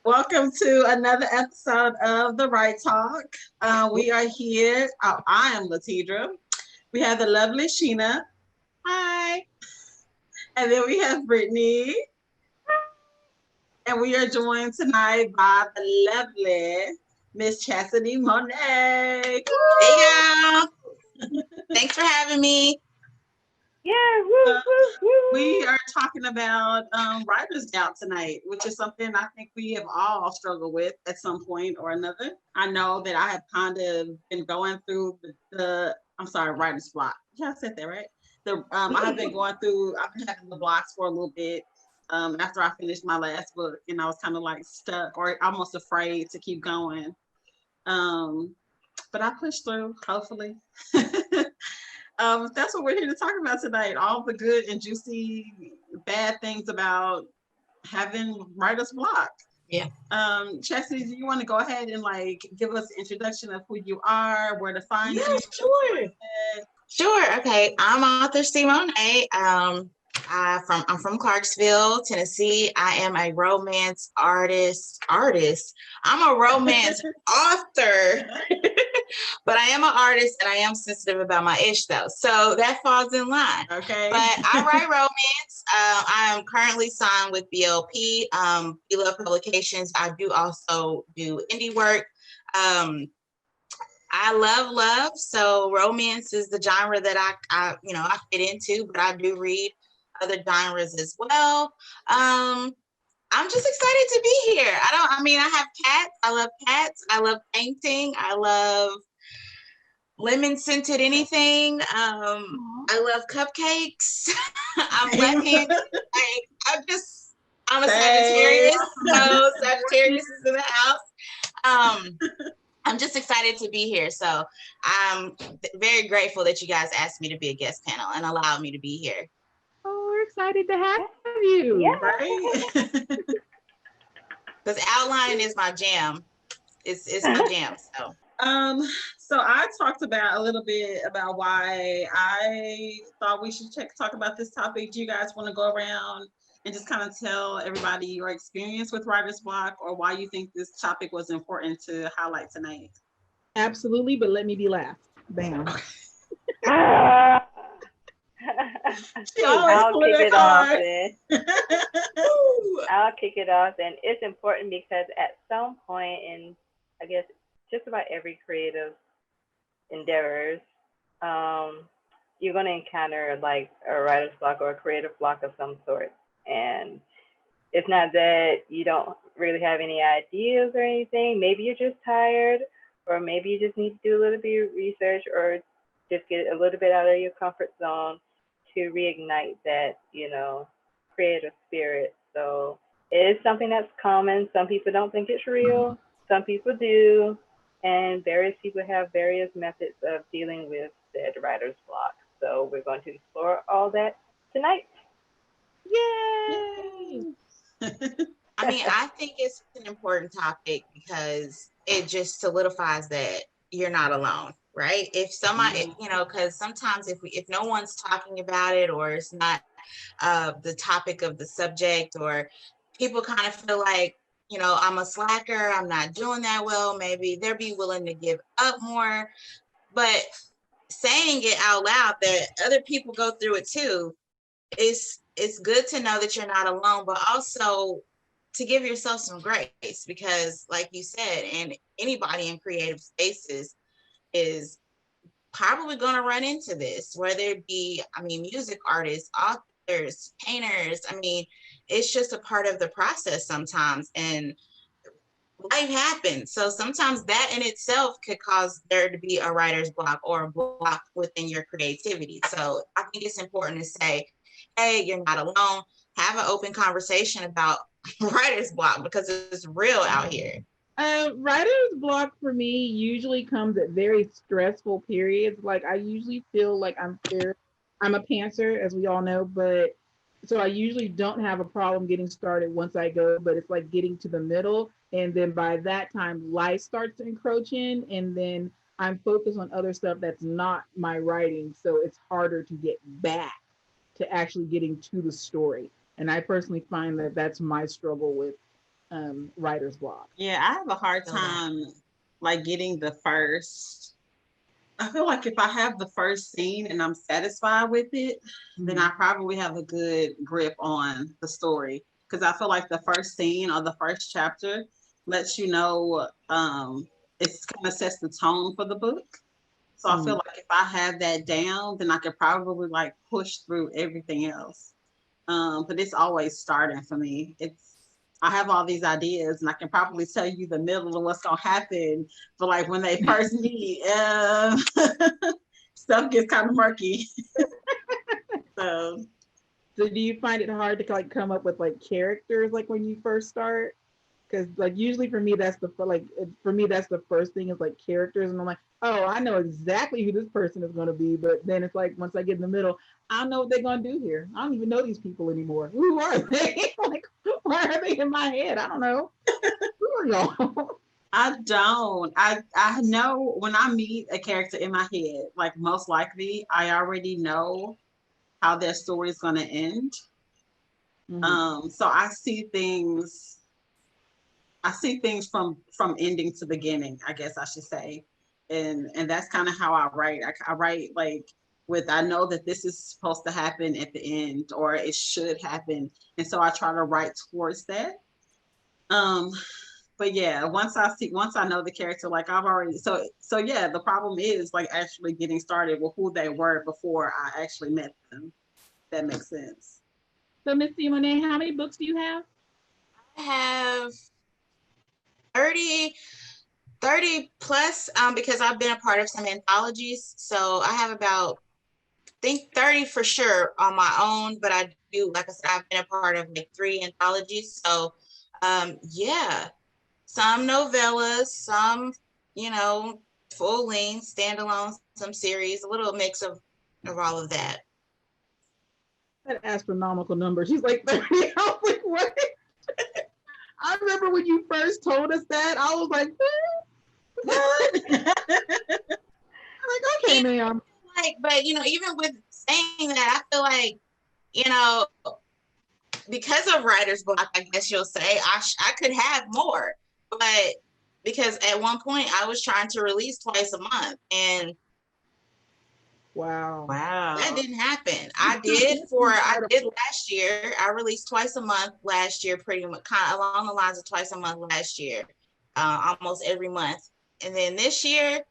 Welcome to another episode of the Right Talk. We are here. I am Latedra. We have the lovely Sheena. Hi. And then we have Brittny. And we are joined tonight by the lovely Miss Chastity Monet. Hey y'all. Thanks for having me. Yeah, woo, woo, woo. We are talking about writer's doubt tonight, which is something I think we have all struggled with at some point or another. I know that I have kind of been going through writer's block. Yeah, I said that right. I have been going through. I've been having the blocks for a little bit after I finished my last book, and I was kind of like stuck or almost afraid to keep going. But I pushed through, hopefully. That's what we're here to talk about tonight. All the good and juicy bad things about having writer's block. Yeah. Chastity, do you want to go ahead and give us an introduction of who you are, where to find you? Sure. Okay. I'm author Monet. I'm from Clarksville, Tennessee. I am a romance artist. I'm a romance author. But I am an artist and I am sensitive about my ish though. So that falls in line. Okay. But I write romance. I am currently signed with BLP, Beloved Publications. I do also do indie work. I love love. So romance is the genre that I fit into, but I do read other genres as well. I'm just excited to be here. I have cats. I love cats. I love painting. I love lemon scented anything. I love cupcakes. I'm left-handed. I'm a Sagittarius. So Sagittarius is in the house. I'm just excited to be here. So I'm very grateful that you guys asked me to be a guest panel and allowed me to be here. Oh, we're excited to have you. Yeah. Right? Because outlining is my jam. It's my jam. So I talked about a little bit about why I thought we should talk about this topic. Do you guys want to go around and just kind of tell everybody your experience with writer's block or why you think this topic was important to highlight tonight? Absolutely, but let me be last. Bam. I'll kick it off then. I'll kick it off, and it's important because at some point in, I guess, just about every creative endeavors, you're going to encounter like a writer's block or a creative block of some sort. And it's not that you don't really have any ideas or anything. Maybe you're just tired, or maybe you just need to do a little bit of research or just get a little bit out of your comfort zone to reignite that, creative spirit. So it is something that's common. Some people don't think it's real. Some people do. And various people have various methods of dealing with said writer's block. So we're going to explore all that tonight. Yay! I think it's an important topic because it just solidifies that you're not alone, right? If somebody, because sometimes if no one's talking about it or it's not the topic of the subject, or people kind of feel like, I'm a slacker, I'm not doing that well, maybe they'll be willing to give up more. But saying it out loud that other people go through it too, it's good to know that you're not alone, but also to give yourself some grace, because like you said, and anybody in creative spaces is probably going to run into this, whether it be, music artists, authors, painters. It's just a part of the process sometimes, and life happens. So sometimes that in itself could cause there to be a writer's block or a block within your creativity. So I think it's important to say, hey, you're not alone. Have an open conversation about writer's block because it's real out here. Writer's block for me usually comes at very stressful periods. Like I usually feel like I'm a pantser, as we all know, but so I usually don't have a problem getting started once I go, but it's like getting to the middle. And then by that time, life starts to encroach in, and then I'm focused on other stuff that's not my writing. So it's harder to get back to actually getting to the story. And I personally find that that's my struggle with writer's block. Yeah, I have a hard Feel that. time like getting the first. I feel like if I have the first scene and I'm satisfied with it, then I probably have a good grip on the story. Because I feel like the first scene or the first chapter lets you know, it's kind of sets the tone for the book. So I feel like if I have that down, then I could probably like push through everything else. But it's always starting for me. I have all these ideas and I can probably tell you the middle of what's gonna happen. But like when they first meet, stuff gets kind of murky. So So do you find it hard to like come up with like characters like when you first start? Because like usually for me that's the first thing is like characters, and I'm like, oh, I know exactly who this person is going to be. But then it's like once I get in the middle, I don't know what they're going to do here. I don't even know these people anymore. Who are they? Like, why are they in my head? I don't know. Who are y'all? I don't. I know when I meet a character in my head, like most likely I already know how their story is gonna end. So I see things from ending to beginning, I guess I should say. And that's kind of how I write. I write like with I know that this is supposed to happen at the end or it should happen. And so I try to write towards that. Um but yeah, once I know the character, like I've already so yeah, the problem is like actually getting started with who they were before I actually met them. That makes sense. So Miss Monet, how many books do you have? I have 30 plus because I've been a part of some anthologies. So I have about, I think 30 for sure on my own, but I do, like I said, I've been a part of like 3 anthologies. So yeah, some novellas, some, full length, standalone, some series, a little mix of all of that. That astronomical number. She's like 30. I was like, what? I remember when you first told us that, I was like, what? Like, okay, ma'am. Like, but even with saying that, I feel like, because of writer's block, I guess you'll say, I could have more. But because at one point I was trying to release twice a month, and Wow. that didn't happen. I did last year. I released twice a month last year, pretty much kind of along the lines of twice a month last year, almost every month. And then this year,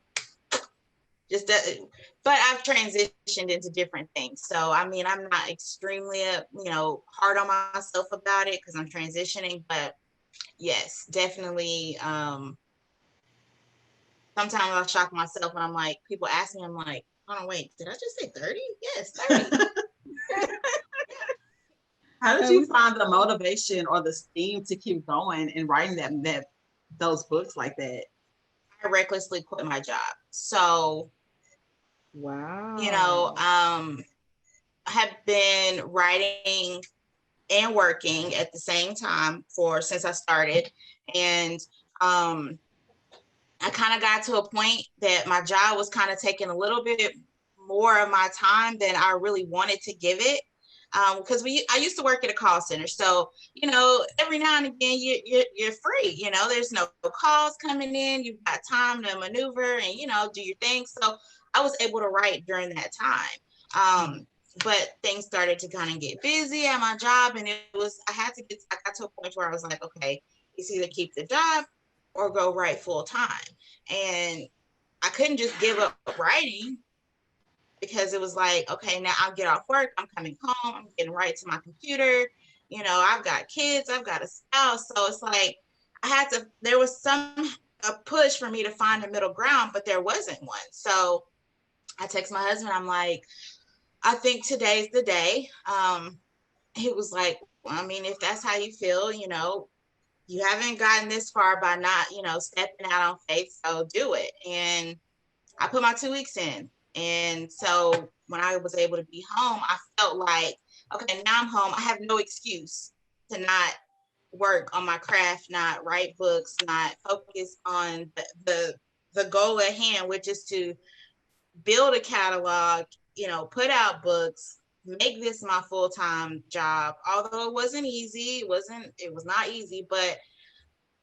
just that, but I've transitioned into different things. So, I mean, I'm not extremely, hard on myself about it because I'm transitioning, but yes, definitely. Sometimes I'll shock myself when I'm like, people ask me, I'm like, oh, no, wait, did I just say 30? Yes, 30. How did you find the motivation or the steam to keep going and writing those books like that? I recklessly quit my job. So, wow. I have been writing and working at the same time since I started. And I kind of got to a point that my job was kind of taking a little bit more of my time than I really wanted to give it. Because I used to work at a call center. So, every now and again, you're free, there's no calls coming in, you've got time to maneuver and, do your thing. So I was able to write during that time. But things started to kind of get busy at my job. And I got to a point where I was like, okay, it's either keep the job or go write full time. And I couldn't just give up writing, because it was like, okay, now I'll get off work, I'm coming home, I'm getting right to my computer, I've got kids, I've got a spouse. So it's like there was a push for me to find a middle ground, but there wasn't one. So I text my husband, I'm like, I think today's the day. He was like, well, I mean, if that's how you feel, you haven't gotten this far by not, stepping out on faith, so do it. And I put my 2 weeks in. And so when I was able to be home, I felt like, okay, now I'm home. I have no excuse to not work on my craft, not write books, not focus on the goal at hand, which is to build a catalog, put out books, make this my full-time job. Although it wasn't easy, it was not easy, but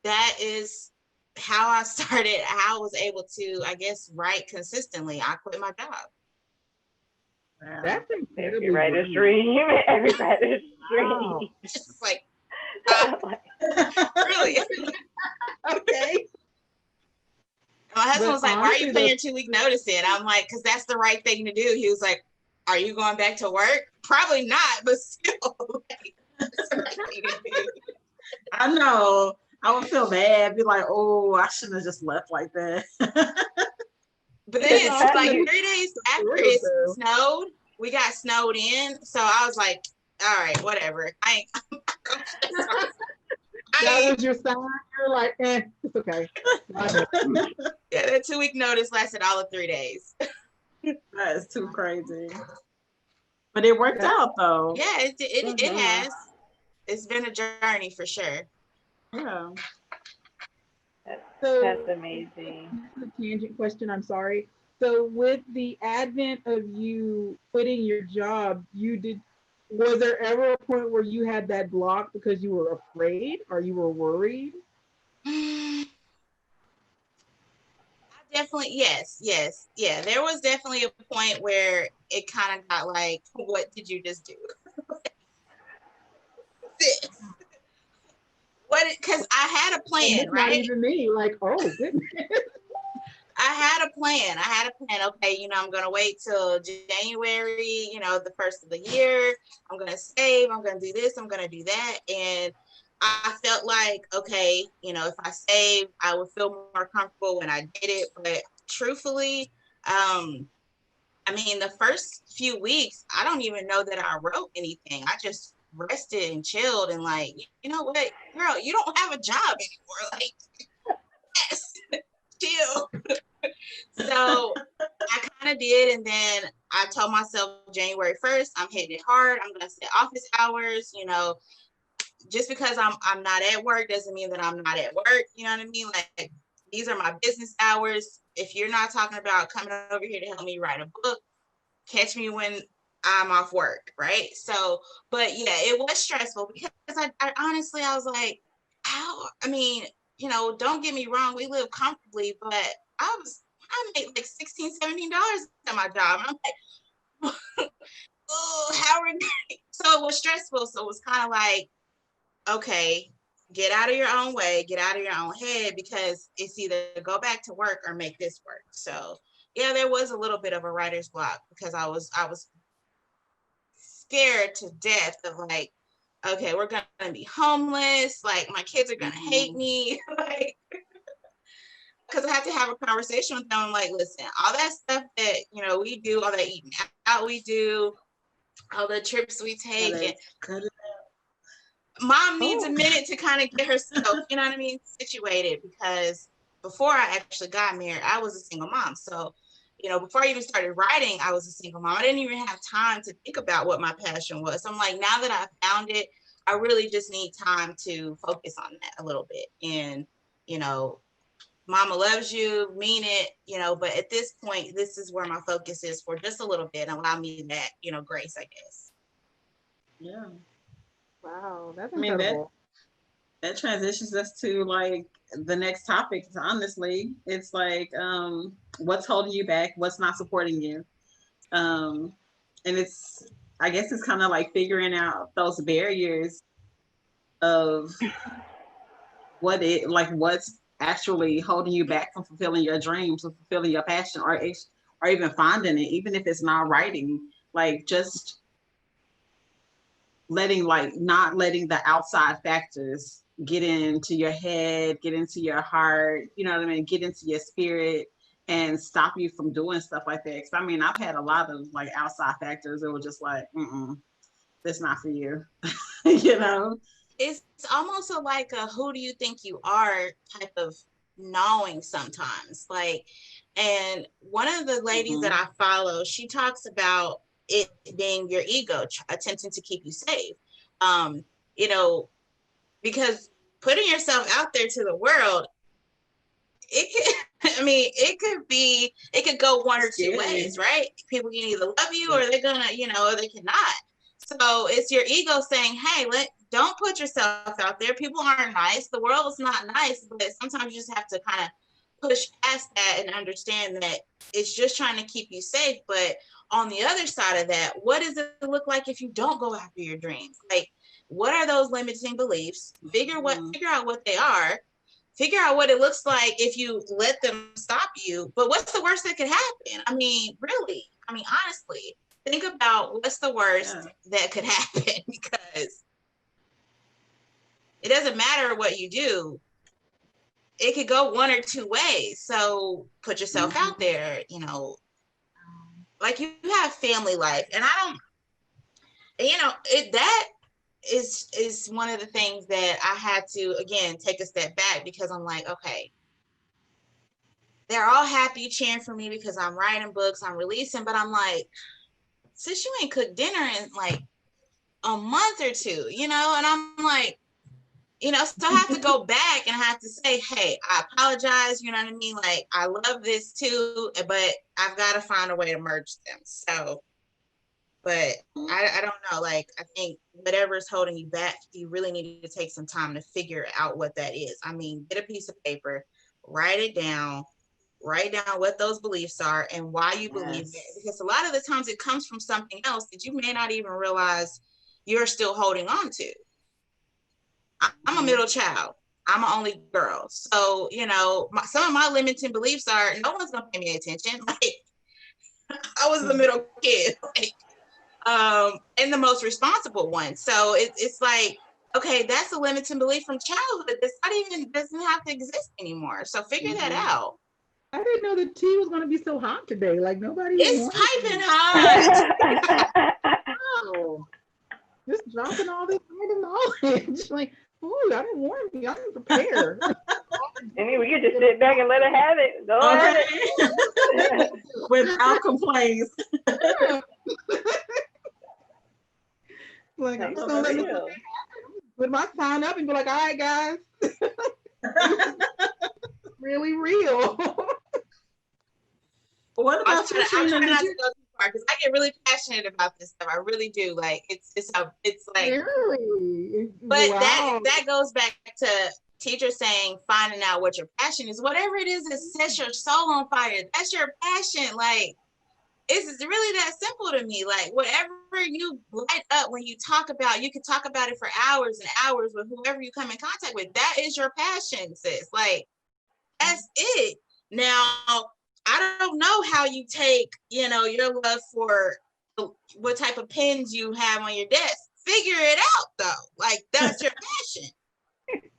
that is how I started, how I was able to, I guess, write consistently. I quit my job. Wow. That's incredibly Every writer's brilliant. dream. Every writer's Wow. dream. It's just like, Like, really? Okay. My husband But was like, why are you honestly, putting your 2 week notice in? I'm like, because that's the right thing to do. He was like, are you going back to work? Probably not, but still. Like, that's the right thing to do. I know. I would feel bad. Be like, oh, I shouldn't have just left like that. But then it's like Especially- 3 days after True, it though. snowed, we got snowed in. So I was like, all right, whatever. I That ain't, was your sign. You're like, it's okay. yeah, that 2 week notice lasted all of 3 days. That is too crazy. But it worked out though. Yeah, it Mhm. has. It's been a journey for sure. Yeah. So That's amazing. this is a tangent question. I'm sorry. So with the advent of you quitting your job, was there ever a point where you had that block because you were afraid or you were worried? Definitely, yes. Yeah, there was definitely a point where it kind of got like, what did you just do? This. What? Because I had a And plan, it's not right? even me. Like, oh goodness. I had a plan. Okay, I'm gonna wait till January, the first of the year. I'm gonna save. I'm gonna do this. I'm gonna do that. And I felt like, okay, if I save, I would feel more comfortable when I did it. But truthfully, the first few weeks, I don't even know that I wrote anything. I just rested and chilled and like, you know what, girl, you don't have a job anymore. Like, yes, chill. So I kind of did. And then I told myself January 1st, I'm hitting it hard. I'm going to set office hours, just because I'm not at work doesn't mean that I'm not at work. You know what I mean? Like, these are my business hours. If you're not talking about coming over here to help me write a book, catch me when I'm off work, right? So, but yeah, it was stressful because I honestly, I was like, how? Don't get me wrong, we live comfortably, but I made like $16, $17 at my job. And I'm like, oh, how are we? So it was stressful. So it was kind of like, okay, get out of your own way, get out of your own head, because it's either go back to work or make this work. So yeah, there was a little bit of a writer's block because I was scared to death of like, okay, we're gonna be homeless, like my kids are gonna hate me, like, because I have to have a conversation with them. I'm like, listen, all that stuff that we do, all that eating out we do, all the trips we take, and mom needs a minute to kind of get herself, situated, because before I actually got married, I was a single mom. So, before I even started writing, I was a single mom. I didn't even have time to think about what my passion was. So I'm like, now that I found it, I really just need time to focus on that a little bit. And, mama loves you, mean it, but at this point, this is where my focus is for just a little bit. Allow me that, grace, I guess. Yeah. Wow, that's incredible. That transitions us to like the next topic. Honestly, it's like what's holding you back, what's not supporting you, and I guess it's kind of like figuring out those barriers of what's actually holding you back from fulfilling your dreams, or fulfilling your passion, or even finding it, even if it's not writing, like just not letting the outside factors get into your head, get into your heart, you know what I mean, get into your spirit and stop you from doing stuff like that. Because I've had a lot of like outside factors that were just like, that's not for you. It's almost like a who do you think you are type of gnawing sometimes. Like, and one of the ladies that I follow, she talks about it being your ego attempting to keep you safe. Because putting yourself out there to the world, it could go one or two ways, right? People can either love you or they're gonna, or they cannot. So it's your ego saying, hey, don't put yourself out there. People aren't nice. The world is not nice, but sometimes you just have to kind of push past that and understand that it's just trying to keep you safe. But on the other side of that, what does it look like if you don't go after your dreams? Like, what are those limiting beliefs? Figure out what they are. Figure out what it looks like if you let them stop you. But what's the worst that could happen? I mean, really, honestly, think about what's the worst that could happen, because it doesn't matter what you do. It could go one or two ways. So put yourself out there, like you have family life. And that is one of the things that I had to, again, take a step back, because I'm like, okay, they're all happy cheering for me because I'm writing books, I'm releasing, but I'm like, sis, you ain't cooked dinner in like a month or two, and I'm like, so I have to go back and I have to say, hey, I apologize, you know what I mean? Like, I love this too, but I've got to find a way to merge them. So, but I don't know, like, I think whatever is holding you back, you really need to take some time to figure out what that is. I mean, get a piece of paper, write down what those beliefs are and why you believe it. Because a lot of the times it comes from something else that you may not even realize you're still holding on to. I'm a middle child. I'm an only girl. So, some of my limiting beliefs are, no one's going to pay me attention. Like, I was the middle kid. Like, and the most responsible one. So it's like, okay, that's a limiting belief from childhood. Doesn't have to exist anymore. So figure that out. I didn't know the tea was going to be so hot today. Like, nobody. It's piping hot. Oh, just dropping all this knowledge. Like, ooh, I didn't warn you. I didn't prepare. I mean, we could just sit back and let her have it. Go ahead. Without complaints. Like, I'm just gonna let me put my sign up and be like, all right, guys. Really real. What about you, Sheena? Because I get really passionate about this stuff. I really do. Like, it's like, really? But wow. that goes back to teachers saying, finding out what your passion is. Whatever it is that sets your soul on fire, that's your passion. Like, it's really that simple to me. Like, whatever you light up when you talk about, you can talk about it for hours and hours with whoever you come in contact with. That is your passion, sis. Like, that's it. Now, I don't know how you take, your love for what type of pens you have on your desk. Figure it out, though. Like, that's your passion.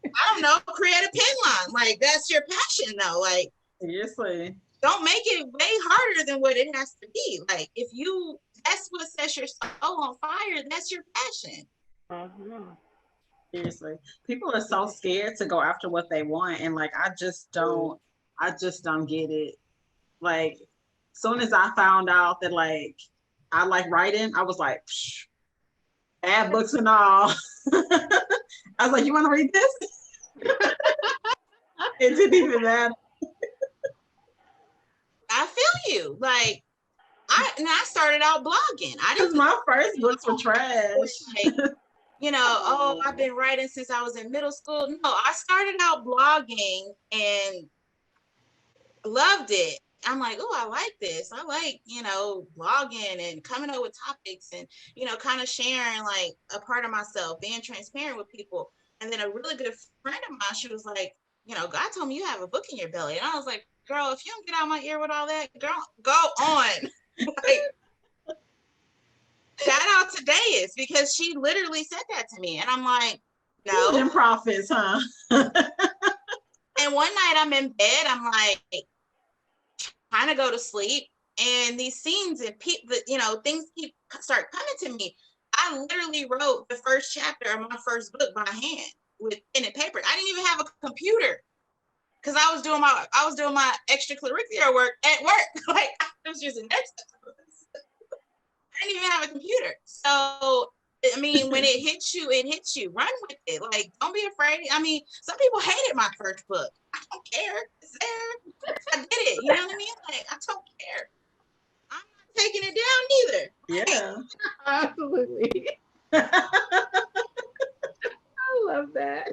I don't know, create a pen line. Like, that's your passion, though. Like, seriously. Don't make it way harder than what it has to be. Like, that's what sets your soul on fire. That's your passion. Seriously. People are so scared to go after what they want. And like, I just don't get it. Like, soon as I found out that like, I like writing, I was like, psh, add books and all. I was like, you want to read this? It didn't even matter. I feel you. Like, I started out blogging. Because my first books were trash. Like, I've been writing since I was in middle school. No, I started out blogging and loved it. I'm like, oh, I like this. I like, blogging and coming up with topics and, kind of sharing like a part of myself, being transparent with people. And then a really good friend of mine, she was like, God told me you have a book in your belly. And I was like, girl, if you don't get out my ear with all that, girl, go on. Like, shout out to Deus, because she literally said that to me. And I'm like, no. Them prophets, huh? And one night I'm in bed, I'm like, trying to go to sleep, and these scenes and people, things start coming to me. I literally wrote the first chapter of my first book by hand with pen and paper. I didn't even have a computer because I was doing my extracurricular work at work. Like, I was using that stuff. I didn't even have a computer. So, I mean, when it hits you, it hits you. Run with it. Like, don't be afraid. I mean, some people hated my first book. I don't care. It's there. I did it. You know what I mean? Like, I don't care. I'm not taking it down either. Yeah. Absolutely. love that.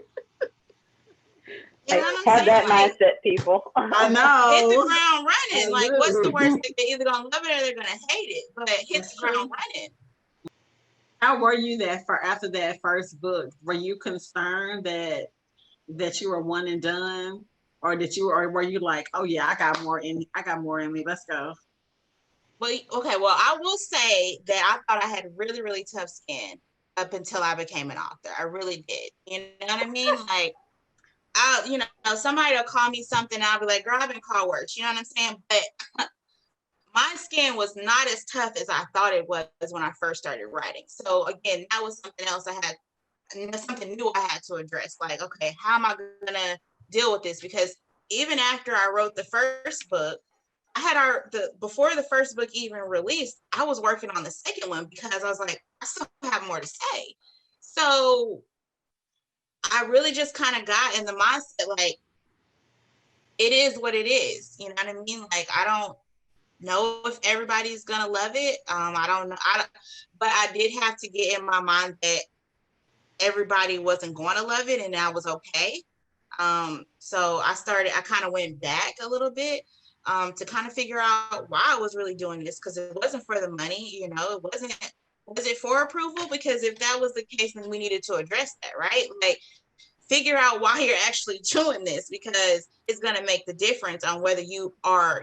You know Like, what I'm have saying? that Like, mindset, people. I hit the know. ground running. Like, what's the Absolutely. worst thing? They're either gonna love it or they're gonna hate it. But hit That's the ground true. running. How were you that for after that first book? Were you concerned that you were one and done, or were you like, oh yeah, I got more in me. Let's go. Well, okay. Well, I will say that I thought I had really, really tough skin up until I became an author. I really did. You know what I mean? Like, somebody will call me something, and I'll be like, girl, I've been called worse. You know what I'm saying? But my skin was not as tough as I thought it was when I first started writing. So again, that was something else something new I had to address. Like, okay, how am I gonna deal with this? Because even after I wrote the first book, I had before the first book even released, I was working on the second one because I was like, I still have more to say. So I really just kind of got in the mindset, like, it is what it is. You know what I mean? Like, I don't know if everybody's gonna love it. I don't know. But I did have to get in my mind that everybody wasn't going to love it, and that was okay. So I kind of went back a little bit to kind of figure out why I was really doing this, because it wasn't for the money, it wasn't. Was it for approval? Because if that was the case, then we needed to address that, right? Like, figure out why you're actually doing this, because it's going to make the difference on whether you are,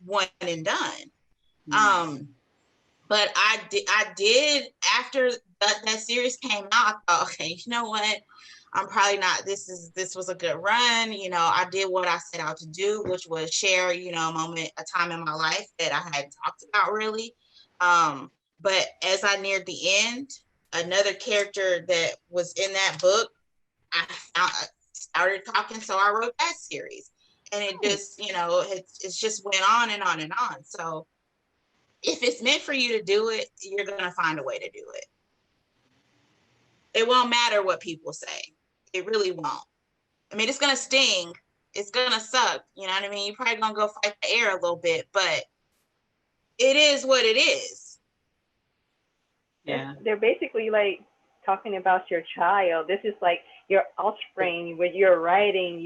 one and done. But I did after that series came out, I thought, okay, you know what? I'm probably not, this was a good run. I did what I set out to do, which was share, a time in my life that I had talked about really. But as I neared the end, another character that was in that book, I started talking, so I wrote that series. And it just, it's just went on and on and on. So if it's meant for you to do it, you're going to find a way to do it. It won't matter what people say. It really won't. I mean, it's going to sting. It's going to suck. You know what I mean? You're probably going to go fight the air a little bit, but it is what it is. Yeah. They're basically like talking about your child. This is like your offspring, when you're writing,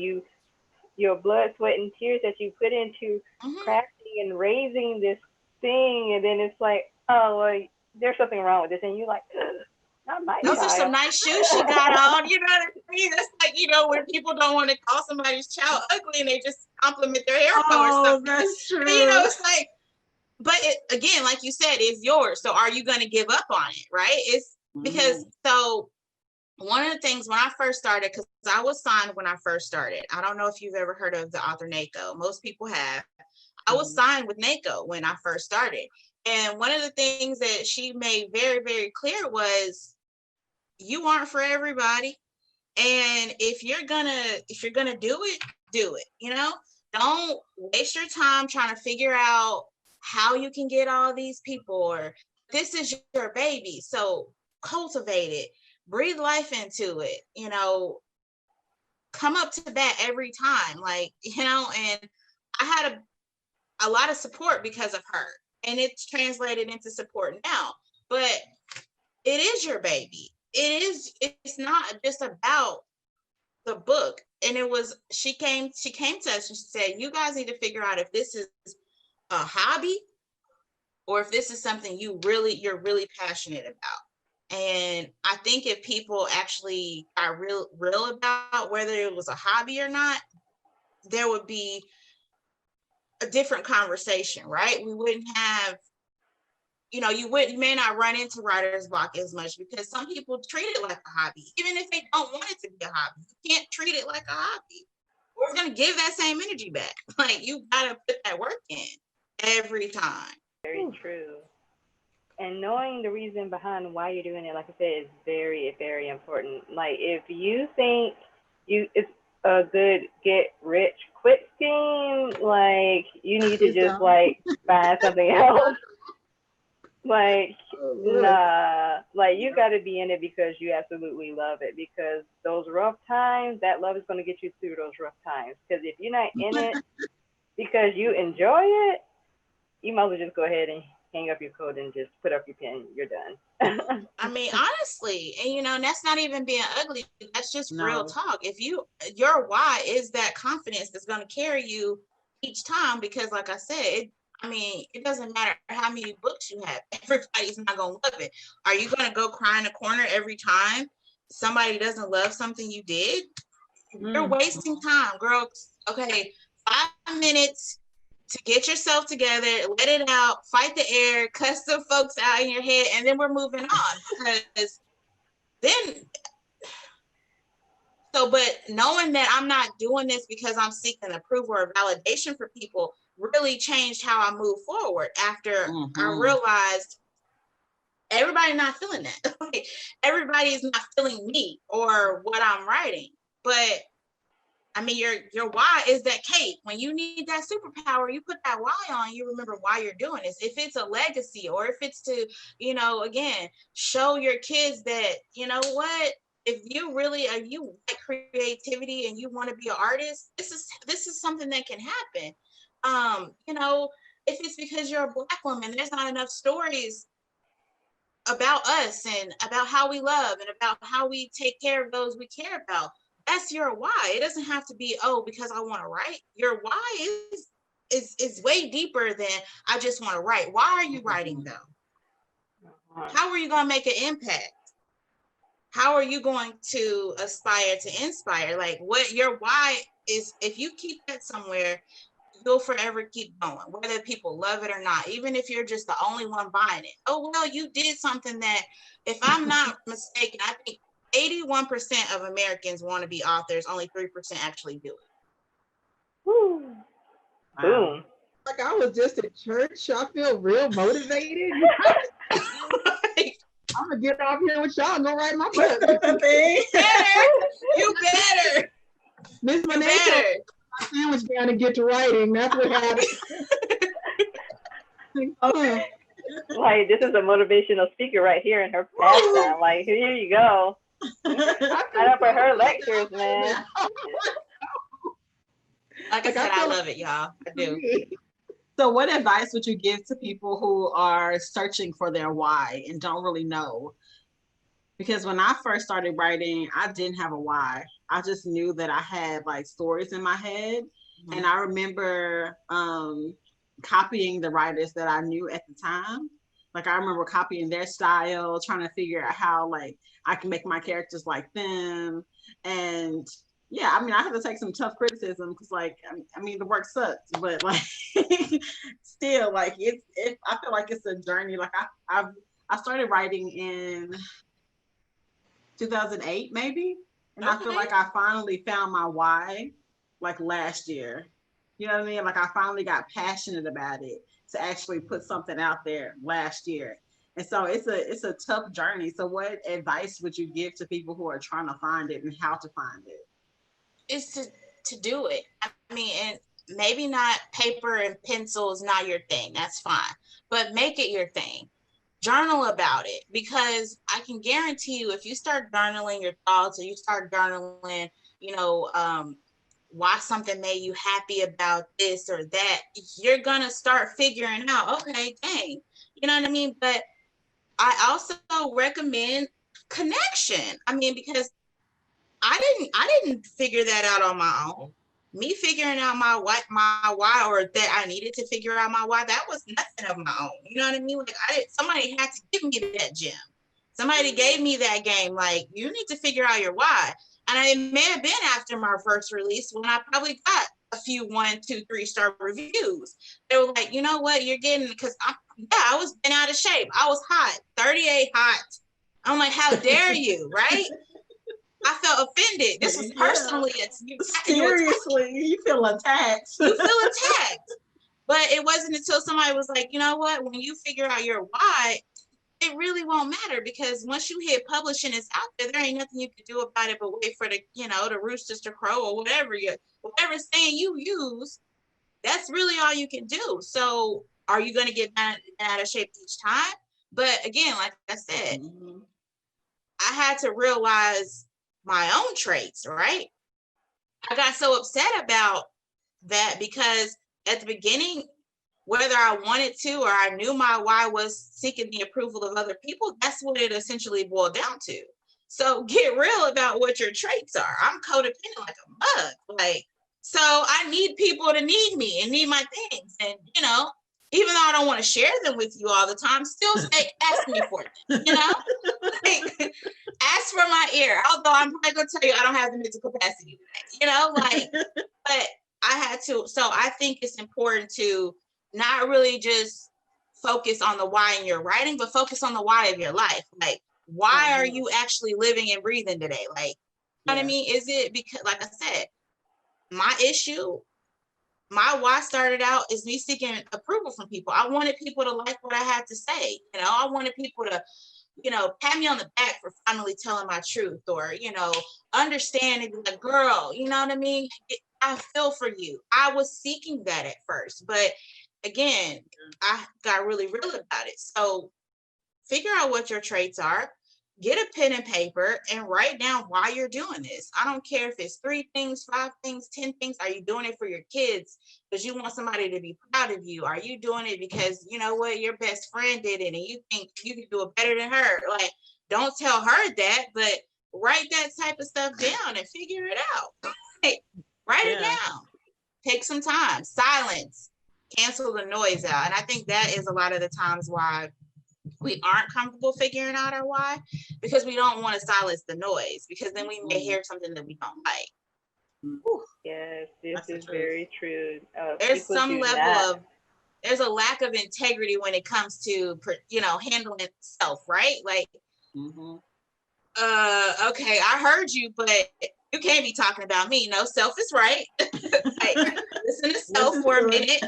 your blood, sweat, and tears that you put into crafting and raising this thing, and then it's like, oh, well, there's something wrong with this, and you're like, not my Those child. are some nice shoes she got on. You know what I mean? That's like, when people don't want to call somebody's child ugly and they just compliment their hair color or something. That's true. It's like, but again, like you said, it's yours. So are you going to give up on it? Right? It's because, so one of the things when I first started, because I was signed when I first started. I don't know if you've ever heard of the author NACO. Most people have. I was signed with NACO when I first started. And one of the things that she made very, very clear was, you aren't for everybody. And if you're gonna do it, don't waste your time trying to figure out how you can get all these people, or this is your baby. So cultivate it, breathe life into it, come up to bat every time. Like, and I had a lot of support because of her, and it's translated into support now, but it is your baby. It's not just about the book. And she came to us and she said, you guys need to figure out if this is a hobby or if this is something you're really passionate about. And I think if people actually are real about whether it was a hobby or not, there would be a different conversation, right? We wouldn't have, you may not run into writer's block as much, because some people treat it like a hobby, even if they don't want it to be a hobby. You can't treat it like a hobby. We're going to give that same energy back. Like, you got to put that work in every time. Very true. And knowing the reason behind why you're doing it, like I said, is very, very important. Like, if you think it's a good get rich quick scheme, like, you need to just like find something else. Like, nah, like, you got to be in it because you absolutely love it, because those rough times, that love is going to get you through those rough times. Because if you're not in it because you enjoy it, you might as well just go ahead and hang up your coat and just put up your pen. You're done. I mean, honestly, and you know, and that's not even being ugly. That's just real No. talk. If your why is that confidence that's going to carry you each time, because like I said, it doesn't matter how many books you have. Everybody's not going to love it. Are you going to go cry in a corner every time somebody doesn't love something you did? You're wasting time, girl. Okay, 5 minutes to get yourself together, let it out, fight the air, cuss some folks out in your head, and then we're moving on. Because then, but knowing that I'm not doing this because I'm seeking approval or validation for people really changed how I move forward after I realized everybody's not feeling that. Everybody's not feeling me or what I'm writing. But I mean, your why is that cape. When you need that superpower, you put that why on, you remember why you're doing this. If it's a legacy or if it's to, again, show your kids that, you know what, if you like creativity and you want to be an artist, this is something that can happen. If it's because you're a Black woman, there's not enough stories about us and about how we love and about how we take care of those we care about. That's your why. It doesn't have to be, because I want to write. Your why is way deeper than I just want to write. Why are you writing though? How are you going to make an impact? How are you going to aspire to inspire? Like what your why is, if you keep that somewhere, you'll forever keep going, whether people love it or not, even if you're just the only one buying it. Oh, well, you did something that, if I'm not mistaken, I think 81% of Americans want to be authors, only 3% actually do it. Woo. Wow. Boom. Like I was just at church. I feel real motivated. I'm gonna get off here with y'all and go write my book. You better. Miss Monet, my sandwich down and get to writing. That's what happened. Like this is a motivational speaker right here in her pastime. Like here you go. Sign up for her lectures, man. Like I said, I love it, y'all. I do. So what advice would you give to people who are searching for their why and don't really know? Because when I first started writing, I didn't have a why. I just knew that I had like stories in my head. And I remember copying the writers that I knew at the time. Like I remember copying their style, trying to figure out how like I can make my characters like them. And yeah, I mean, I had to take some tough criticism because like, I mean, the work sucks, but like still like I feel like it's a journey. Like I started writing in 2008 maybe. And I feel like I finally found my why like last year. You know what I mean? Like I finally got passionate about it to actually put something out there last year. And so it's a tough journey. So what advice would you give to people who are trying to find it and how to find it? Is to do it. I mean, and maybe not paper and pencil is not your thing. That's fine. But make it your thing. Journal about it, because I can guarantee you if you start journaling your thoughts or you start journaling, why something made you happy about this or that, you're going to start figuring out, okay, dang, you know what I mean? But I also recommend connection. I mean, because I didn't figure that out on my own. Me figuring out my why, or that I needed to figure out my why, that was nothing of my own. You know what I mean? Like somebody had to give me that gem. Somebody gave me that game. Like, you need to figure out your why. And it may have been after my first release when I probably got a few 1, 2, 3-star reviews. They were like, you know what, you're getting, because I was been out of shape. I was hot, 38 hot. I'm like, how dare you, right? I felt offended. This was personally. Seriously, you feel attacked. You feel attacked. But it wasn't until somebody was like, you know what, when you figure out your why, it really won't matter, because once you hit publish and it's out there, there ain't nothing you can do about it but wait for the roosters to crow or whatever saying you use. That's really all you can do. So are you going to get out of shape each time? But again, like I said, I had to realize my own traits, right? I got so upset about that because at the beginning, whether I wanted to or I knew my why was seeking the approval of other people, that's what it essentially boiled down to. So get real about what your traits are. I'm codependent like a mug. Like, so I need people to need me and need my things. And, you know, even though I don't want to share them with you all the time, still say, ask me for them, you know? Like, ask for my ear. Although I'm probably going to tell you I don't have the mental capacity today, you know? Like, but I had to. So I think it's important to not really just focus on the why in your writing, but focus on the why of your life. Like, why are you actually living and breathing today? Like, you know what I mean? Is it because, like I said, my issue, my why started out is me seeking approval from people. I wanted people to like what I had to say. You know, I wanted people to, you know, pat me on the back for finally telling my truth, or, you know, understand and be like, girl, you know what I mean? I feel for you. I was seeking that at first, but again, I got really real about it. So figure out what your traits are, get a pen and paper and write down why you're doing this. I don't care if it's 3 things, 5 things, 10 things. Are you doing it for your kids because you want somebody to be proud of you? Are you doing it because, you know what, your best friend did it and you think you can do it better than her? Like, don't tell her that, but write that type of stuff down and figure it out. Write it down. Take some time. Silence. Cancel the noise out. And I think that is a lot of the times why we aren't comfortable figuring out our why, because we don't want to silence the noise, because then we may hear something that we don't like. Yes, this is very true. There's some level of, there's a lack of integrity when it comes to, you know, handling self, right? Like, okay, I heard you, but you can't be talking about me. No, self is right. Like, listen to self for a minute.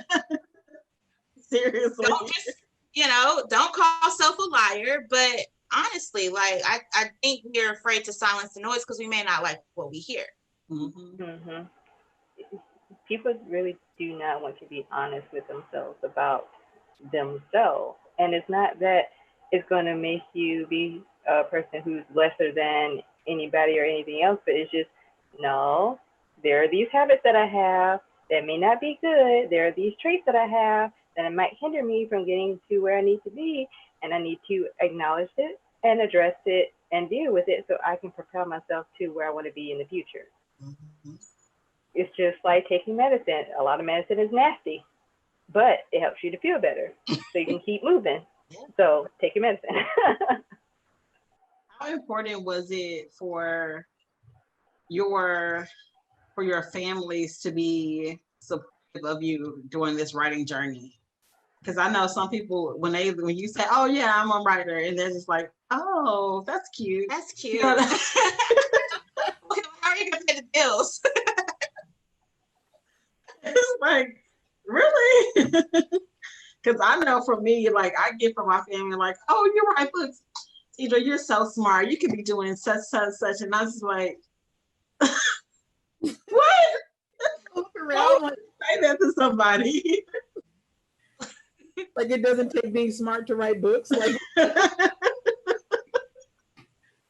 Seriously. Don't just, you know, don't call self a liar, but honestly, like, I think we're afraid to silence the noise because we may not like what we hear. People really do not want to be honest with themselves about themselves. And it's not that it's going to make you be a person who's lesser than anybody or anything else, but it's just, no, there are these habits that I have that may not be good. There are these traits that I have that it might hinder me from getting to where I need to be. And I need to acknowledge it and address it and deal with it so I can propel myself to where I want to be in the future. It's just like taking medicine. A lot of medicine is nasty, but it helps you to feel better so you can keep moving. So take your medicine. How important was it for your families to be supportive of you during this writing journey? Because I know some people, when you say, oh yeah, I'm a writer, and they're just like, oh, that's cute. That's cute. You know, Okay, how are you gonna pay the bills? it's like, really? Because I know for me, like, I get from my family like, oh, you write books. Latedra, you're so smart. You could be doing such, and I was just like, what? How say that to somebody? Like, it doesn't take being smart to write books. Like,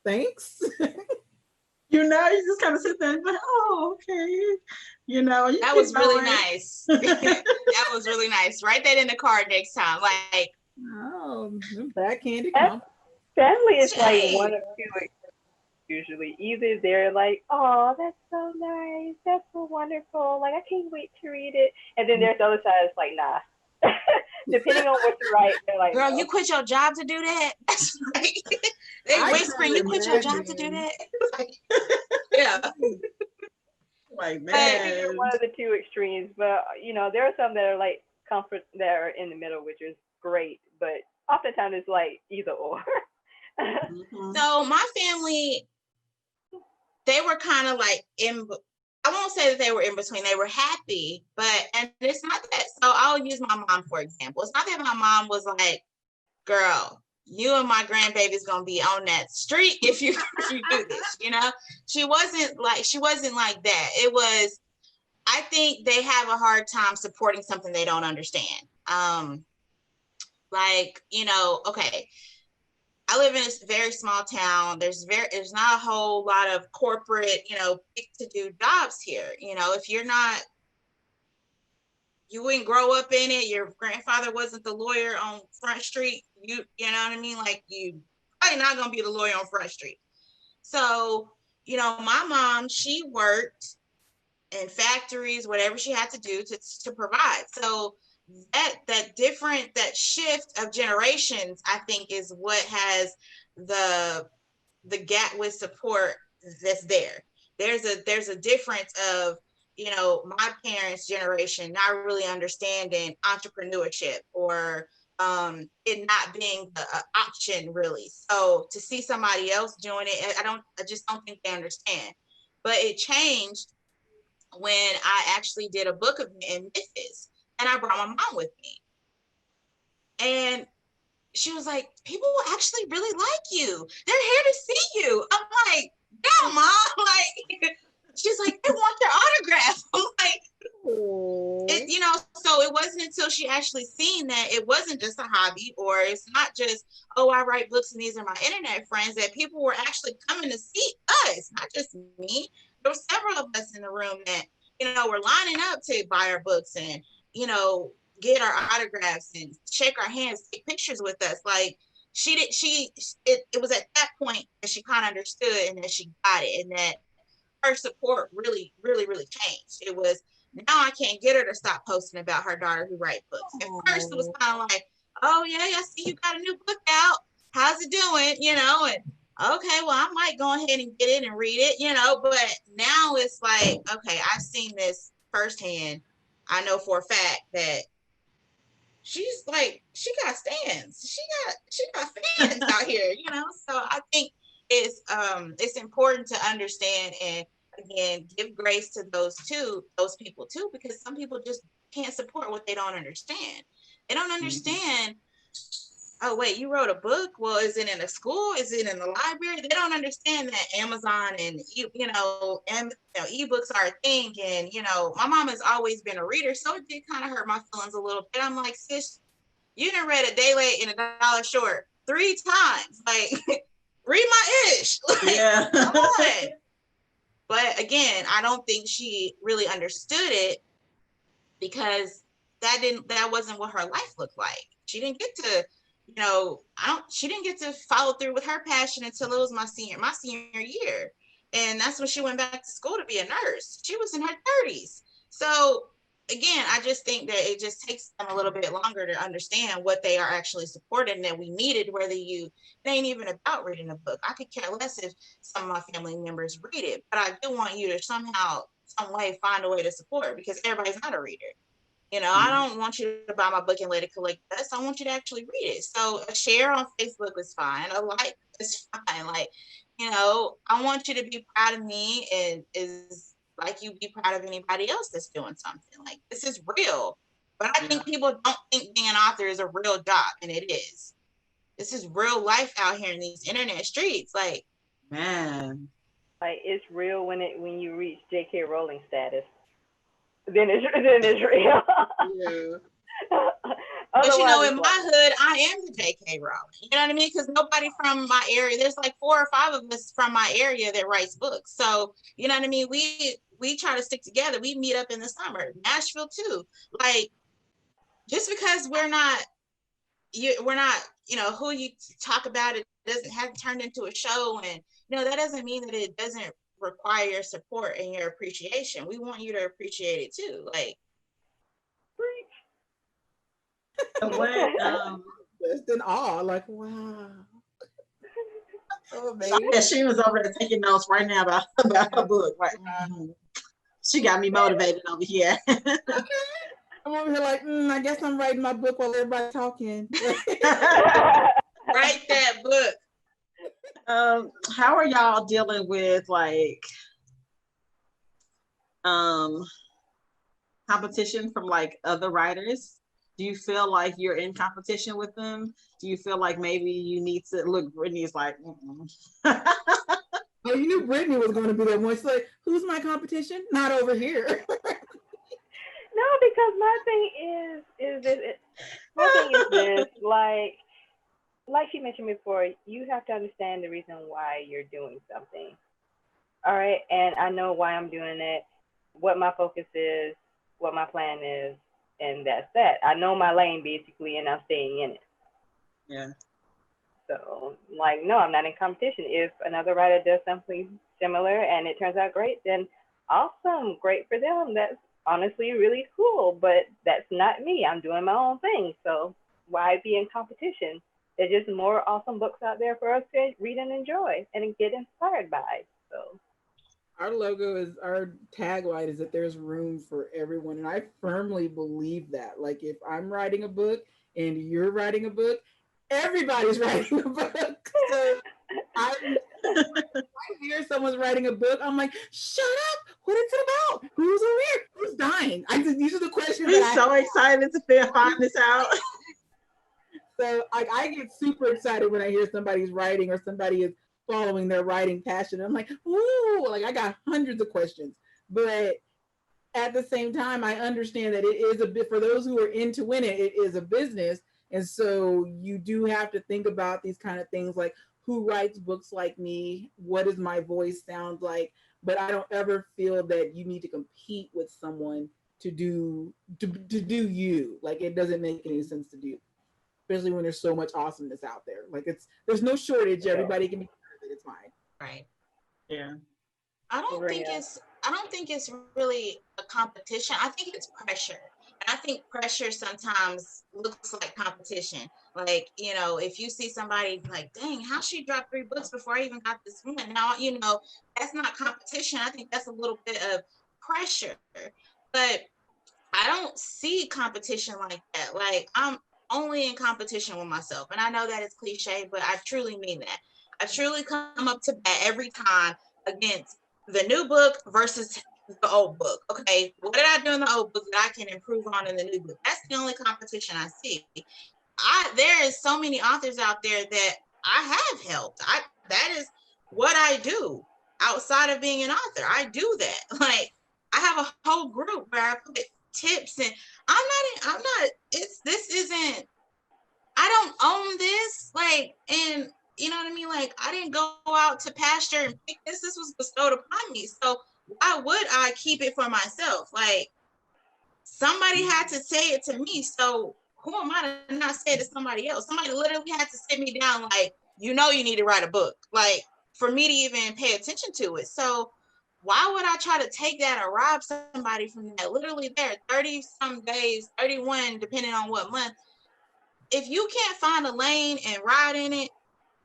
thanks. You know, you just kind of sit there and be like, oh, okay. You know, that was really nice. That was really nice. Write that in the card next time. Like, oh, backhanded. Family is like one of 2 usually. Either they're like, oh, that's so nice, that's so wonderful, like I can't wait to read it. And then there's the other side, it's like, nah. Depending on what you write, they're like, girl, no. You quit your job to do that? Like, they whispering, you quit your job to do that? Like, yeah. Like, man. One of the 2 extremes, but you know, there are some that are like comfort that are in the middle, which is great, but oftentimes it's like either or. So my family, they were kind of like I won't say that they were in between. They were happy, and it's not that. So I'll use my mom for example. It's not that my mom was like, girl, you and my grandbaby's gonna be on that street if you do this, you know? She wasn't like that. It was, I think they have a hard time supporting something they don't understand. Like, you know, okay, I live in a very small town. There's not a whole lot of corporate, you know, to do jobs here. You know, if you're not you wouldn't grow up in it. Your grandfather wasn't the lawyer on Front Street. You know what I mean? Like, you probably not gonna be the lawyer on Front Street. So, you know, my mom, she worked in factories, whatever she had to do to provide. So that shift of generations, I think, is what has the gap with support that's there. There's a difference of, you know, my parents' generation not really understanding entrepreneurship, or it not being the option really. So to see somebody else doing it, I just don't think they understand. But it changed when I actually did a book event in Memphis, and I brought my mom with me. And she was like, people actually really like you. They're here to see you. I'm like, no, Mom. Like, she's like, they want your autograph. I'm like, you know, so it wasn't until she actually seen that it wasn't just a hobby, or it's not just, oh, I write books and these are my internet friends, that people were actually coming to see us, not just me. There were several of us in the room that, you know, were lining up to buy our books and, you know, get our autographs and shake our hands, take pictures with us. Like, it was at that point that she kind of understood, and that she got it, and that her support really, really, really changed. It was, now I can't get her to stop posting about her daughter who writes books. At first, it was kind of like, oh yeah, I see you got a new book out. How's it doing? You know, and okay, well, I might go ahead and get it and read it, you know, but now it's like, okay, I've seen this firsthand. I know for a fact that she's like, she got stands. She got fans out here, you know? So I think it's important to understand, and again, give grace to those people too, because some people just can't support what they don't understand. They don't understand. Oh wait, you wrote a book? Well, is it in a school? Is it in the library? They don't understand that Amazon and ebooks are a thing. And you know, my mom has always been a reader, so it did kind of hurt my feelings a little bit. I'm like, sis, you done read A Day Late and A Dollar Short 3 times. Like, read my ish. Like, yeah. come on. But again, I don't think she really understood it, because that wasn't what her life looked like. She didn't get to, you know, she didn't get to follow through with her passion until it was my senior year. And that's when she went back to school to be a nurse. She was in her 30s. So again, I just think that it just takes them a little bit longer to understand what they are actually supporting, that we needed, whether it ain't even about reading a book. I could care less if some of my family members read it, but I do want you to somehow, some way, find a way to support, because everybody's not a reader. You know, I don't want you to buy my book and let it collect dust. I want you to actually read it. So a share on Facebook is fine. A like is fine. Like, you know, I want you to be proud of me, and is like you be proud of anybody else that's doing something. Like, this is real. But I think people don't think being an author is a real job, and it is. This is real life out here in these internet streets. Like, man, like, it's real when you reach J.K. Rowling status. Then it's real. yeah. But you know, in my hood, I am the J.K. Rowling. You know what I mean? Because nobody from my area, there's like 4 or 5 of us from my area that writes books. So, you know what I mean? We try to stick together. We meet up in the summer. Nashville too. Like, just because we're not, you know, who you talk about, it hasn't turned into a show, and you know, that doesn't mean that it doesn't require your support and your appreciation. We want you to appreciate it too. Like, just in awe, like, wow. Oh, yeah, she was over there taking notes right now about her book. Right, she got me motivated over here. I'm over here like, I guess I'm writing my book while everybody's talking. Write that book. How are y'all dealing with like competition from like other writers? Do you feel like you're in competition with them? Do you feel like maybe you need to look? Brittany's like, oh, you knew Brittny was going to be there once. Like, who's my competition? Not over here. No, because my thing is this, like she mentioned before, you have to understand the reason why you're doing something. All right, and I know why I'm doing it, what my focus is, what my plan is, and that's that. I know my lane basically, and I'm staying in it. Yeah. So, like, no, I'm not in competition. If another writer does something similar and it turns out great, then awesome, great for them. That's honestly really cool, but that's not me. I'm doing my own thing. So why be in competition? There's just more awesome books out there for us to read and enjoy and get inspired by. So Our logo is, our tagline is that there's room for everyone. And I firmly believe that. Like, if I'm writing a book and you're writing a book, everybody's writing a book. So I hear someone's writing a book, I'm like, shut up! What is it about? Who's aware? Who's dying? These are the questions. We're so excited to find this out. So I get super excited when I hear somebody's writing or somebody is following their writing passion. I'm like, ooh, like I got hundreds of questions. But at the same time, I understand that it is a bit, for those who are into it, it is a business. And so you do have to think about these kind of things, like who writes books like me? What does my voice sound like? But I don't ever feel that you need to compete with someone to do you. Like, it doesn't make any sense to do, especially when there's so much awesomeness out there. Like, there's no shortage. Everybody can be part of it. It's fine. Right. Yeah. I don't think it's really a competition. I think it's pressure. And I think pressure sometimes looks like competition. Like, you know, if you see somebody like, dang, how she dropped 3 books before I even got this one? Now, you know, that's not competition. I think that's a little bit of pressure. But I don't see competition like that. Like, I'm only in competition with myself. And I know that it's cliche, but I truly mean that. I truly come up to bat every time against the new book versus the old book. Okay, what did I do in the old book that I can improve on in the new book? That's the only competition I see. There is so many authors out there that I have helped. That is what I do outside of being an author. I do that. Like, I have a whole group where I put tips, and this isn't, I don't own this. Like, and you know what I mean? Like, I didn't go out to pasture and pick this. This was bestowed upon me. So why would I keep it for myself? Like, somebody had to say it to me. So who am I to not say it to somebody else? Somebody literally had to sit me down, like, you know, you need to write a book, like, for me to even pay attention to it. So why would I try to take that or rob somebody from that? Literally there, 30 some days, 31, depending on what month. If you can't find a lane and ride in it,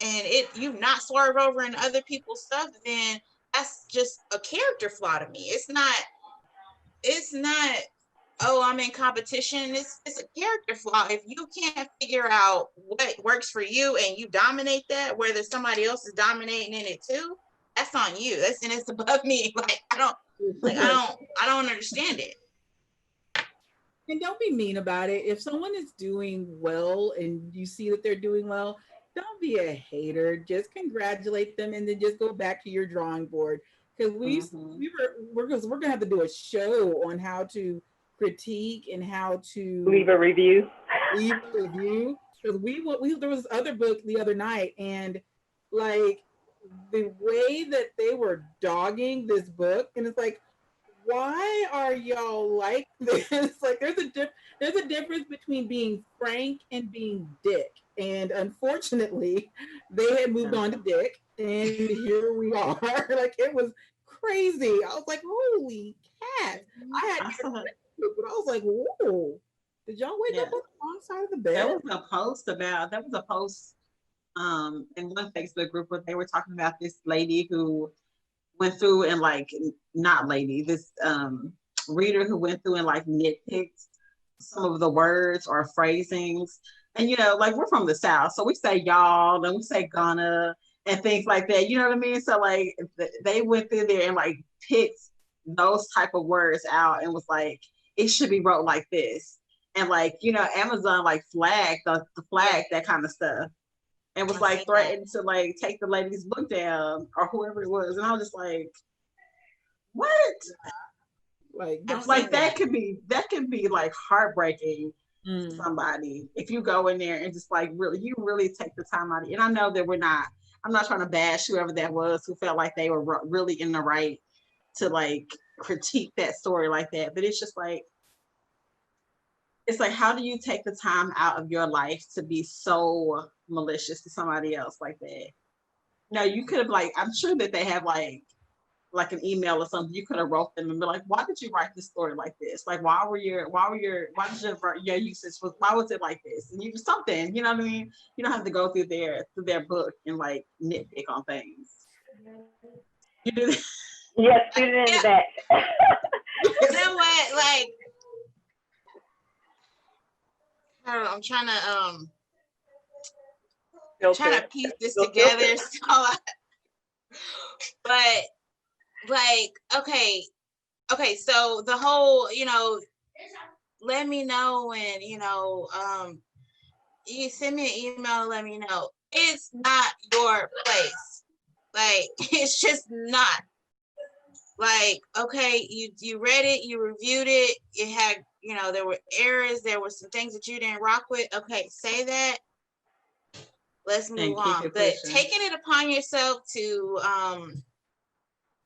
and you not swerve over in other people's stuff, then that's just a character flaw to me. It's not, oh, I'm in competition. It's a character flaw. If you can't figure out what works for you and you dominate that, whether somebody else is dominating in it too, that's on you. It's above me. Like, I don't understand it. And don't be mean about it. If someone is doing well and you see that they're doing well, don't be a hater. Just congratulate them and then just go back to your drawing board. Because we're gonna have to do a show on how to critique and how to leave a review. Because there was this other book the other night, and like the way that they were dogging this book, and it's like, why are y'all like this? Like, there's a difference between being frank and being dick. And unfortunately, they had moved on to dick, and here we are. Like, it was crazy. I was like, holy cat. I had but I was like, whoa. Did y'all wake up on the wrong side of the bed? There was a post in one Facebook group where they were talking about this lady who went through and, like, this reader who went through and, like, nitpicked some of the words or phrasings. And, you know, like, we're from the South, so we say y'all and we say gonna and things like that. You know what I mean? So, like, they went through there and, like, picked those type of words out and was like, it should be wrote like this. And, like, you know, Amazon, like, flagged that kind of stuff. And was like threatened to, like, take the lady's book down or whoever it was. And I was just like, what? Like that could be like heartbreaking to somebody if you go in there and just, like, really take the time out. And I know that I'm not trying to bash whoever that was who felt like they were really in the right to, like, critique that story like that. But it's just like, it's like, how do you take the time out of your life to be so malicious to somebody else like that? No, you could have like, I'm sure that they have like an email or something. You could have wrote them and be like, why did you write this story like this? Like, why did your usage was, why was it like this? And you do something, you know what I mean? You don't have to go through their book and like nitpick on things. You do that. Yes, shoot it in the back. You know what? Like, I don't know. I'm trying to piece this together. So, but like, okay. So the whole, let me know when, you send me an email, let me know. It's not your place. Like, it's just not. Like, okay, you read it, you reviewed it, it had, there were errors, there were some things that you didn't rock with. Okay, say that. Let's move on. But taking it upon yourself to,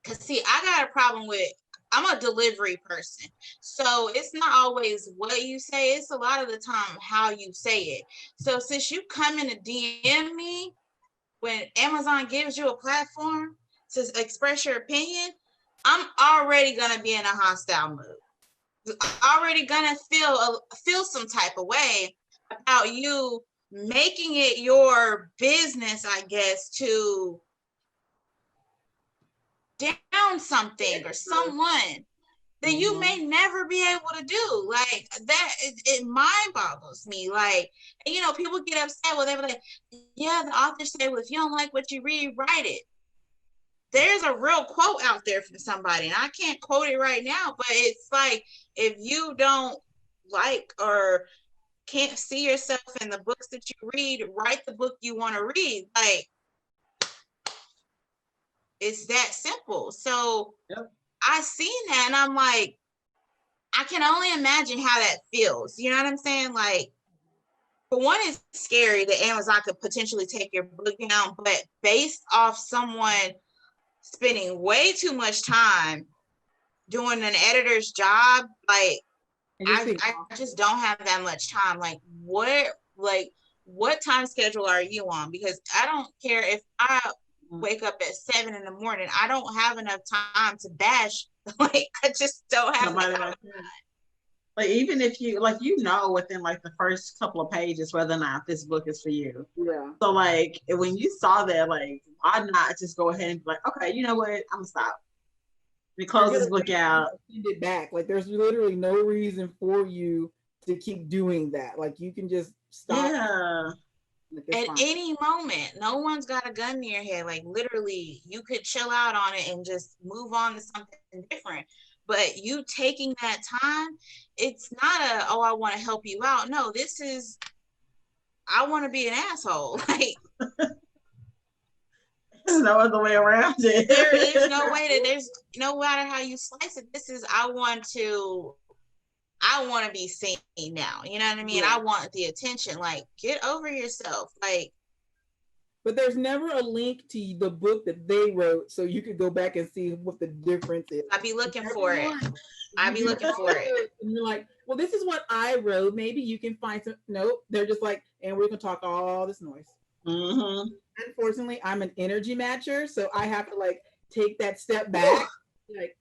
because see, I got a problem with, I'm a delivery person. So it's not always what you say, it's a lot of the time how you say it. So since you come in to DM me, when Amazon gives you a platform to express your opinion, I'm already gonna be in a hostile mood. Already gonna feel some type of way about you making it your business, I guess, to down something or someone that you may never be able to do. Like that, it mind boggles me. Like, and, people get upset. Well, they're like, yeah, the author said, well, if you don't like what you read, write it. There's a real quote out there from somebody, and I can't quote it right now, but it's like, if you don't like or can't see yourself in the books that you read, write the book you want to read. Like, it's that simple. So yep. I seen that and I'm like, I can only imagine how that feels. You know what I'm saying? Like, for one, it's scary that Amazon could potentially take your book down, but based off someone spending way too much time doing an editor's job, like, I just don't have that much time. Like, what time schedule are you on? Because I don't care if I wake up at 7 in the morning, I don't have enough time to bash. Like, I just don't have enough time. Like, even if you, like, within like the first couple of pages whether or not this book is for you. Yeah. So like, when you saw that, like, why not just go ahead and be like, okay, you know what, I'm gonna stop. We close this book out. Send it back. Like, there's literally no reason for you to keep doing that. Like, you can just stop. Yeah. At any moment, no one's got a gun to your head. Like, literally, you could chill out on it and just move on to something different. But you taking that time, it's not I want to help you out. No, this is, I want to be an asshole. Like, there's no other way around it. There's no way that there's no matter how you slice it. This is, I want to be seen now. You know what I mean? Yeah. I want the attention. Like, get over yourself. Like, but there's never a link to the book that they wrote, so you could go back and see what the difference is. I'd be looking for it. And you're like, well, this is what I wrote. Maybe you can find some. Nope. They're just like, and we're gonna talk all this noise. Mm-hmm. Unfortunately, I'm an energy matcher, so I have to like take that step back. Like,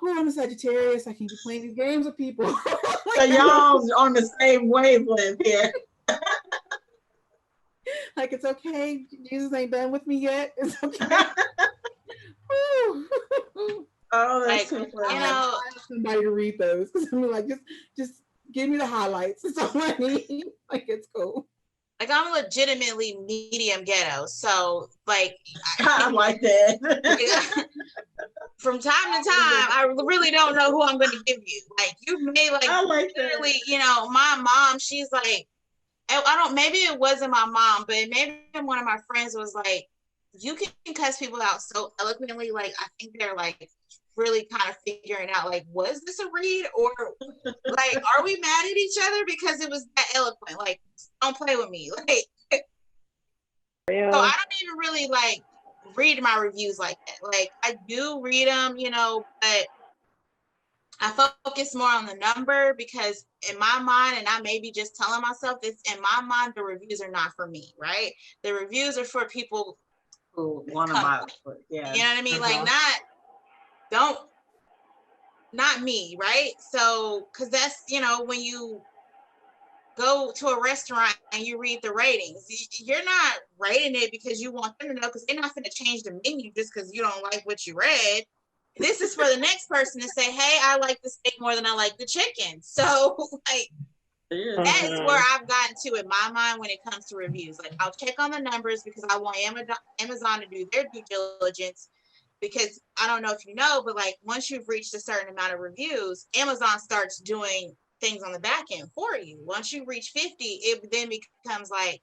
oh, I'm a Sagittarius. I can be playing these games with people. So y'all on the same wavelength here. Like, it's okay. Jesus ain't done with me yet. It's okay. Oh, that's so funny. You know, I have somebody to read those. I'm like, just give me the highlights. That's all I need. Like, it's cool. Like, I'm legitimately medium ghetto, so like, I like that. From time to time, I really don't know who I'm going to give you. Like, you may like, I like literally, that. My mom, she's like, I don't, maybe it wasn't my mom, but maybe one of my friends was like, you can cuss people out so eloquently. Like, I think they're like really kind of figuring out, like, was this a read, or like, are we mad at each other because it was that eloquent? Like, don't play with me. Like, so I don't even really like read my reviews like that. Like, I do read them, but I focus more on the number because in my mind, and I may be just telling myself this, in my mind, the reviews are not for me, right? The reviews are for people who want to buy it. Yeah. You know what I mean? Like not me, right? So, cause that's, you know, when you go to a restaurant and you read the ratings, you're not rating it because you want them to know, because they're not going to change the menu just because you don't like what you read. This is for the next person to say, hey, I like the steak more than I like the chicken. So like, that's where I've gotten to in my mind when it comes to reviews. Like, I'll check on the numbers because I want Amazon to do their due diligence, because I don't know if you know, but like once you've reached a certain amount of reviews, Amazon starts doing things on the back end for you. Once you reach 50, it then becomes like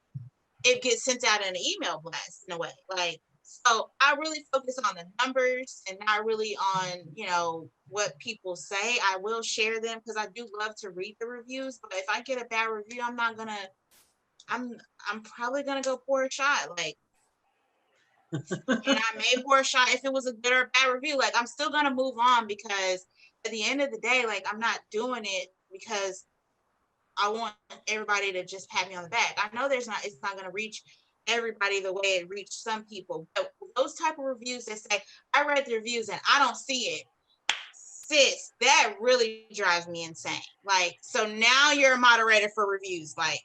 it gets sent out in an email blast in a way. Like, so I really focus on the numbers and not really on, you know, what people say. I will share them because I do love to read the reviews, but if I get a bad review, I'm probably gonna go pour a shot. Like, and I may pour a shot if it was a good or bad review. Like, I'm still gonna move on, because at the end of the day, like, I'm not doing it because I want everybody to just pat me on the back. I know it's not going to reach everybody the way it reached some people, but those type of reviews that say, I read the reviews and I don't see it, sis, that really drives me insane. Like, so now you're a moderator for reviews, like.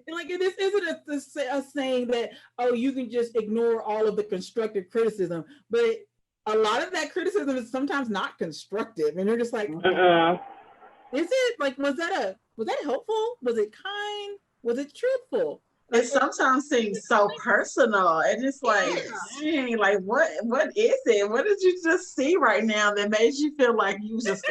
Like, this isn't a saying that, oh, you can just ignore all of the constructive criticism, but a lot of that criticism is sometimes not constructive, and they're just like, is it like, was that helpful? Was it kind? Was it truthful? Like, it sometimes seems so personal, and it's like, dang, like what is it? What did you just see right now that made you feel like you just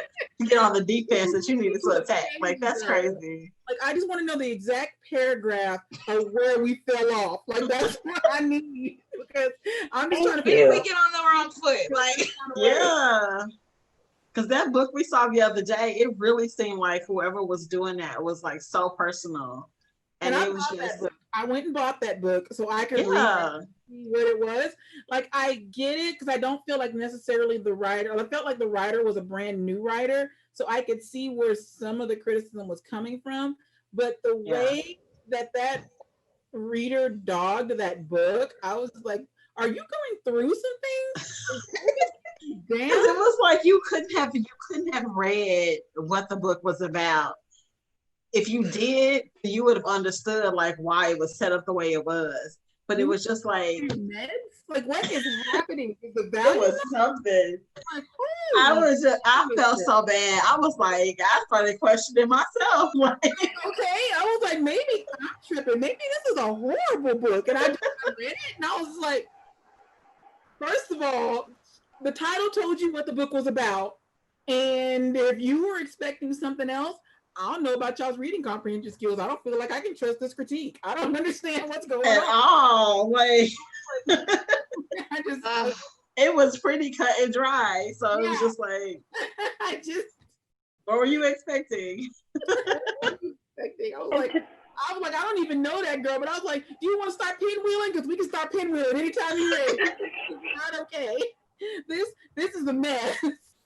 get on the defense that you needed to attack? Like, that's crazy. Like, I just want to know the exact paragraph of where we fell off. Like, that's what I need, because I'm just trying to figure we get on the wrong foot. Like, yeah. Because that book we saw the other day, it really seemed like whoever was doing that was like so personal. And it was just, I went and bought that book so I could read what it was. Like, I get it, because I don't feel like necessarily the writer, I felt like the writer was a brand new writer, so I could see where some of the criticism was coming from. But the way that reader dogged that book, I was like, are you going through something? Damn. It was like you couldn't have read what the book was about. If you did, you would have understood like why it was set up the way it was. But it was just like, like, what is happening? It was something. Like, I felt so bad. I was like, I started questioning myself. Like, okay, I was like, maybe I'm tripping. Maybe this is a horrible book. And I read it, and I was like, first of all, the title told you what the book was about. And if you were expecting something else, I don't know about y'all's reading comprehension skills. I don't feel like I can trust this critique. I don't understand what's going on. At all. Like, it was pretty cut and dry. So it was just like, what were you expecting? I was like, I don't even know that girl, but I was like, do you want to start pinwheeling? Because we can start pinwheeling anytime you're ready. It's not okay. This is a mess.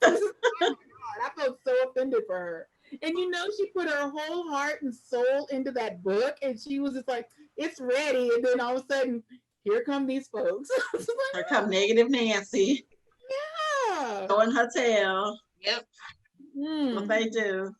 Oh my God. I felt so offended for her. And you know, she put her whole heart and soul into that book, and she was just like, it's ready. And then all of a sudden, here come these folks. Here come Negative Nancy. Yeah. Throwing her tail. Yep. What they do.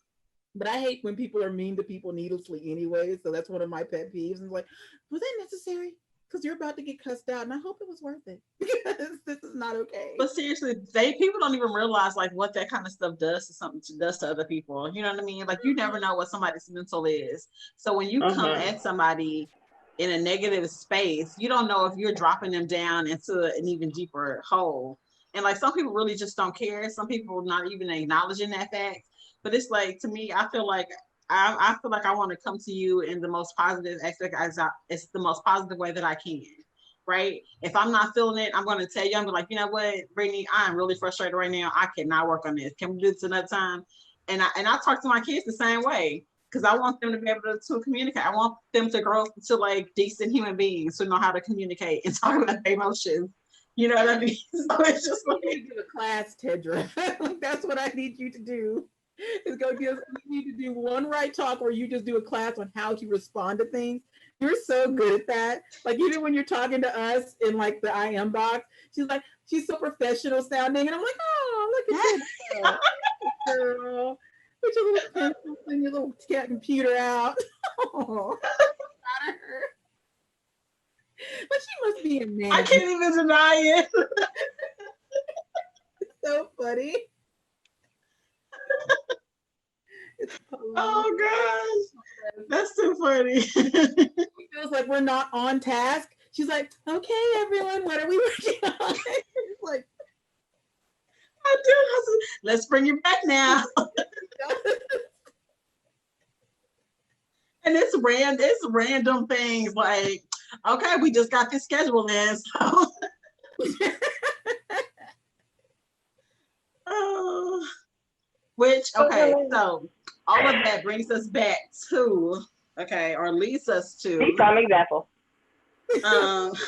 But I hate when people are mean to people needlessly anyway. So that's one of my pet peeves. And like, was that necessary? Because you're about to get cussed out, and I hope it was worth it, because this is not okay. But seriously, people don't even realize like what that kind of stuff does to other people. You know what I mean? Like, you never know what somebody's mental is. So when you come at somebody in a negative space, you don't know if you're dropping them down into an even deeper hole. And like, some people really just don't care. Some people not even acknowledging that fact. But it's like, to me, I feel like I want to come to you in the most positive aspect, it's the most positive way that I can, right? If I'm not feeling it, I'm going to tell you, I'm gonna be like, you know what, Brittny, I'm really frustrated right now. I cannot work on this. Can we do this another time? And I talk to my kids the same way, because I want them to be able to communicate. I want them to grow to like decent human beings who know how to communicate and talk about their emotions. You know what I mean? So it's just You like, need to do a class, Tedra. Like, that's what I need you to do a class, Tedra. Like, that's what I need you to do. Is go give you need to do one right talk where you just do a class on how to respond to things. You're so good at that. Like even when you're talking to us in like the IM box, she's so professional sounding, and I'm like, oh, look at you, girl. Put your little pencil and your little computer out. Oh, proud of her. But she must be in I management. can't even deny it. It's so funny. It's Oh gosh, that's too funny. It feels like we're not on task. She's like, okay, everyone, what are we working on? It's like, I do. Let's bring you back now. And it's random things like, okay, we just got this schedule in. So. Which, okay, so all of that brings us back to, okay, or leads us to some example. That's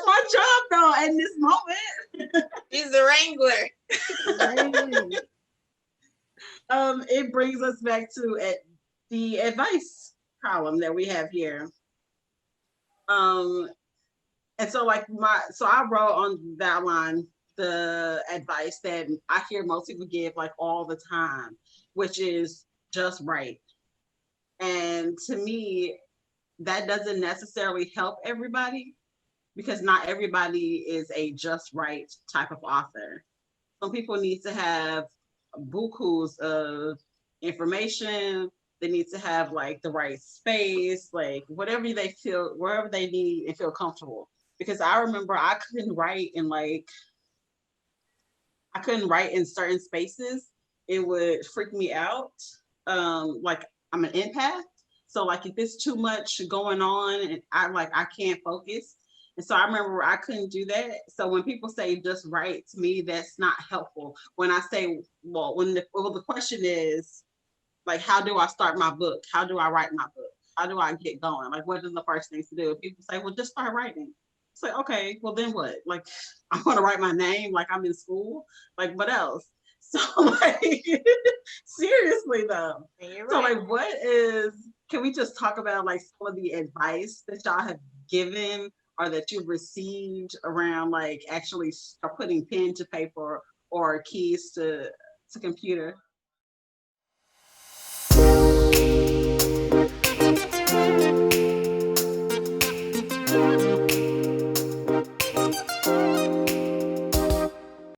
my job though in this moment. She's the wrangler. It brings us back to the advice column that we have here. And so like I wrote on that line the advice that I hear most people give like all the time, which is just right. And to me, that doesn't necessarily help everybody because not everybody is a just right type of author. Some people need to have bukus of information. They need to have like the right space, like whatever they feel, wherever they need and feel comfortable. Because I remember I couldn't write in certain spaces. It would freak me out. Like I'm an empath. So like if it's too much going on and I can't focus. And so I remember I couldn't do that. So when people say just write, to me, that's not helpful. When I say, the question is like, how do I start my book? How do I write my book? How do I get going? Like, what is the first things to do? And people say, well, just start writing. It's like, okay, well then what? Like, I'm gonna write my name like I'm in school. Like, what else? So like, seriously though. So like, can we just talk about like some of the advice that y'all have given or that you've received around like actually start putting pen to paper or keys to computer?